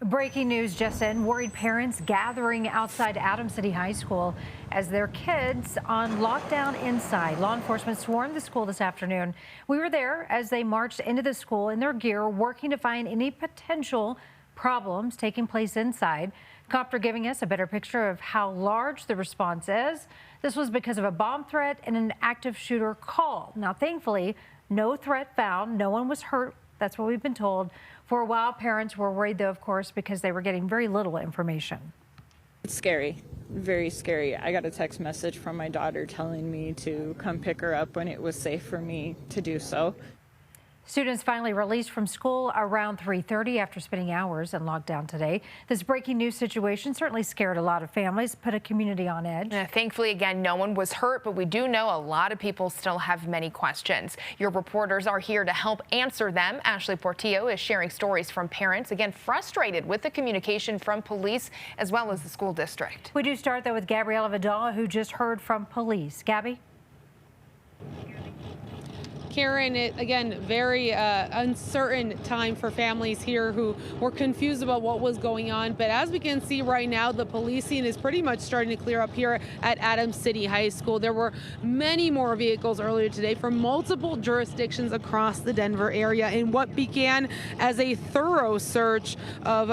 Breaking news just in. Worried parents gathering outside Adams City High School as their kids on lockdown inside. Law enforcement swarmed the school this afternoon. We were there as they marched into the school in their gear, working to find any potential problems taking place inside. Copter giving us a better picture of how large the response is. This was because of a bomb threat and an active shooter call. Now, thankfully, no threat found. No one was hurt. That's what we've been told. For a while, parents were worried, though, of course, because they were getting very little information. It's scary, very scary. I got a text message from my daughter telling me to come pick her up when it was safe for me to do so. Students finally released from school around 3:30 after spending hours in lockdown today. This breaking news situation certainly scared a lot of families, put a community on edge. Thankfully, again, no one was hurt, but we do know a lot of people still have many questions. Your reporters are here to help answer them. Ashley Portillo is sharing stories from parents, again, frustrated with the communication from police as well as the school district. We do start, though, with Gabriella Vidal, who just heard from police. Gabby? Karen, again, very uncertain time for families here who were confused about what was going on. But as we can see right now, the policing is pretty much starting to clear up here at Adams City High School. There were many more vehicles earlier today from multiple jurisdictions across the Denver area in what began as a thorough search of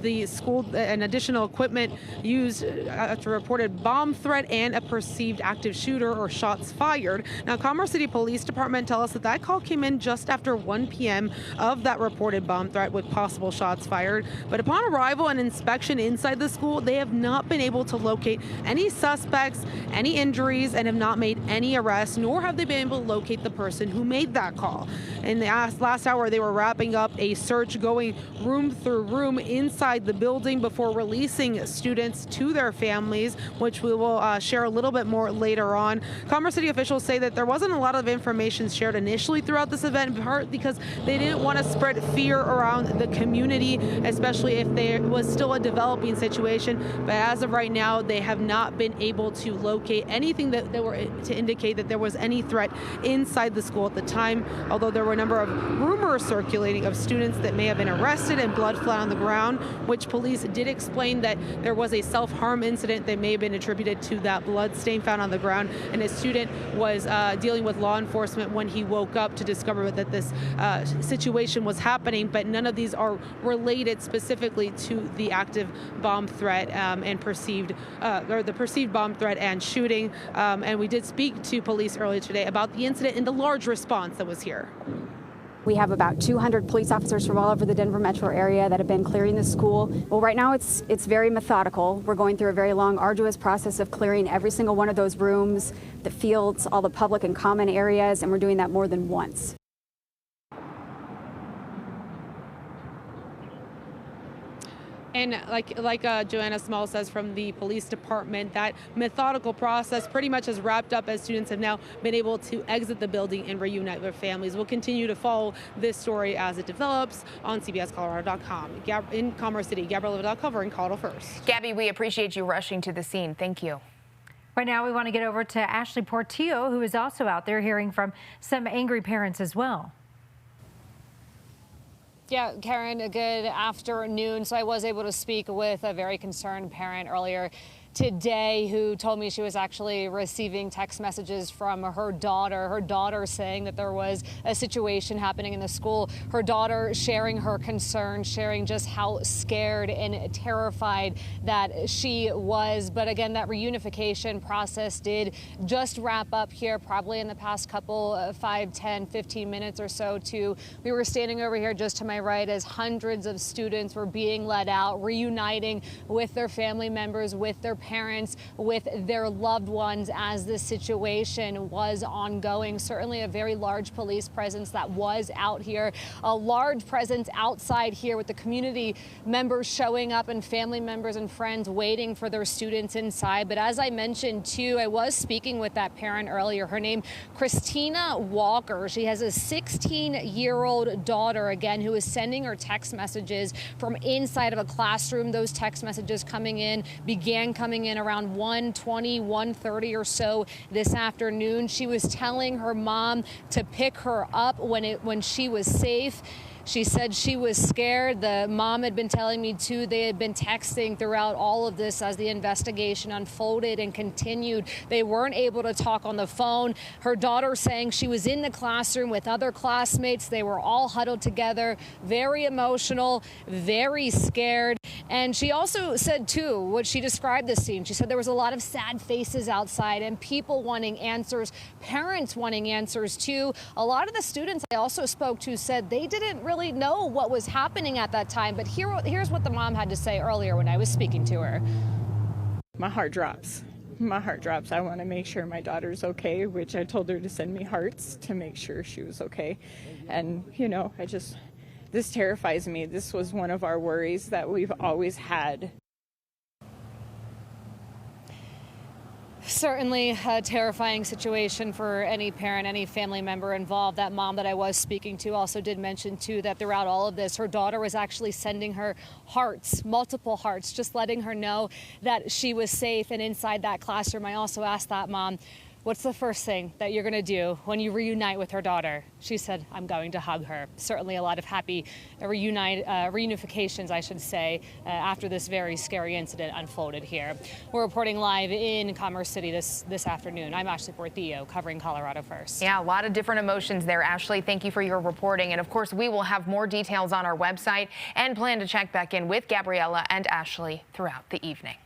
the school and additional equipment used after a reported bomb threat and a perceived active shooter or shots fired. Now, Commerce City Police Department tell us that call came in just after 1 p.m. of that reported bomb threat with possible shots fired. But upon arrival and inspection inside the school, they have not been able to locate any suspects, any injuries, and have not made any arrests, nor have they been able to locate the person who made that call. In the last hour, they were wrapping up a search, going room through room inside the building before releasing students to their families, which we will share a little bit more later on. Commerce City officials say that there wasn't a lot of information shared initially throughout this event, in part because they didn't want to spread fear around the community, especially if there was still a developing situation. But as of right now, they have not been able to locate anything that they were to indicate that there was any threat inside the school at the time, although there were a number of rumors circulating of students that may have been arrested and blood flat on the ground, which police did explain that there was a self-harm incident that may have been attributed to that blood stain found on the ground, and a student was dealing with law enforcement when he woke up to discover that this situation was happening, but none of these are related specifically to the active bomb threat and perceived bomb threat and shooting. And we did speak to police earlier today about the incident and the large response that was here. We have about 200 police officers from all over the Denver metro area that have been clearing the school. Well, right now it's very methodical. We're going through a very long, arduous process of clearing every single one of those rooms, the fields, all the public and common areas, and we're doing that more than once. And like Joanna Small says from the police department, that methodical process pretty much has wrapped up as students have now been able to exit the building and reunite with families. We'll continue to follow this story as it develops on CBSColorado.com. In Commerce City, Gabriella Vidal covering Colorado First. Gabby, we appreciate you rushing to the scene. Thank you. Right now, we want to get over to Ashley Portillo, who is also out there hearing from some angry parents as well. Yeah, Karen, a good afternoon. So I was able to speak with a very concerned parent earlier today who told me she was actually receiving text messages from her daughter saying that there was a situation happening in the school. Her daughter sharing her concerns, sharing just how scared and terrified that she was. But again, that reunification process did just wrap up here probably in the past couple 5, 10, 15 minutes or so too. We were standing over here just to my right as hundreds of students were being let out, reuniting with their family members, with their parents, with their loved ones as this situation was ongoing. Certainly a very large police presence that was out here, a large presence outside here with the community members showing up and family members and friends waiting for their students inside. But as I mentioned too, I was speaking with that parent earlier. Her name, Christina Walker. She has a 16-year-old daughter, again, who is sending her text messages from inside of a classroom. Those text messages began coming in around 1:20, 1:30 or so this afternoon. She was telling her mom to pick her up when she was safe. She said she was scared. The mom had been telling me too, they had been texting throughout all of this as the investigation unfolded and continued. They weren't able to talk on the phone. Her daughter saying she was in the classroom with other classmates. They were all huddled together, very emotional, very scared. And she also said too, what she described the scene, she said there was a lot of sad faces outside and people wanting answers, parents wanting answers too. A lot of the students I also spoke to said they didn't really know what was happening at that time. But here's what the mom had to say earlier when I was speaking to her. My heart drops. My heart drops. I want to make sure my daughter's okay, which I told her to send me hearts to make sure she was okay. And, you know, this terrifies me. This was one of our worries that we've always had. Certainly a terrifying situation for any parent, any family member involved. That mom that I was speaking to also did mention too that throughout all of this, her daughter was actually sending her hearts, multiple hearts, just letting her know that she was safe and inside that classroom. I also asked that mom, what's the first thing that you're going to do when you reunite with her daughter? She said, I'm going to hug her. Certainly a lot of happy reunifications, I should say, after this very scary incident unfolded here. We're reporting live in Commerce City this afternoon. I'm Ashley Portillo, covering Colorado First. Yeah, a lot of different emotions there. Ashley, thank you for your reporting. And of course, we will have more details on our website and plan to check back in with Gabriella and Ashley throughout the evening.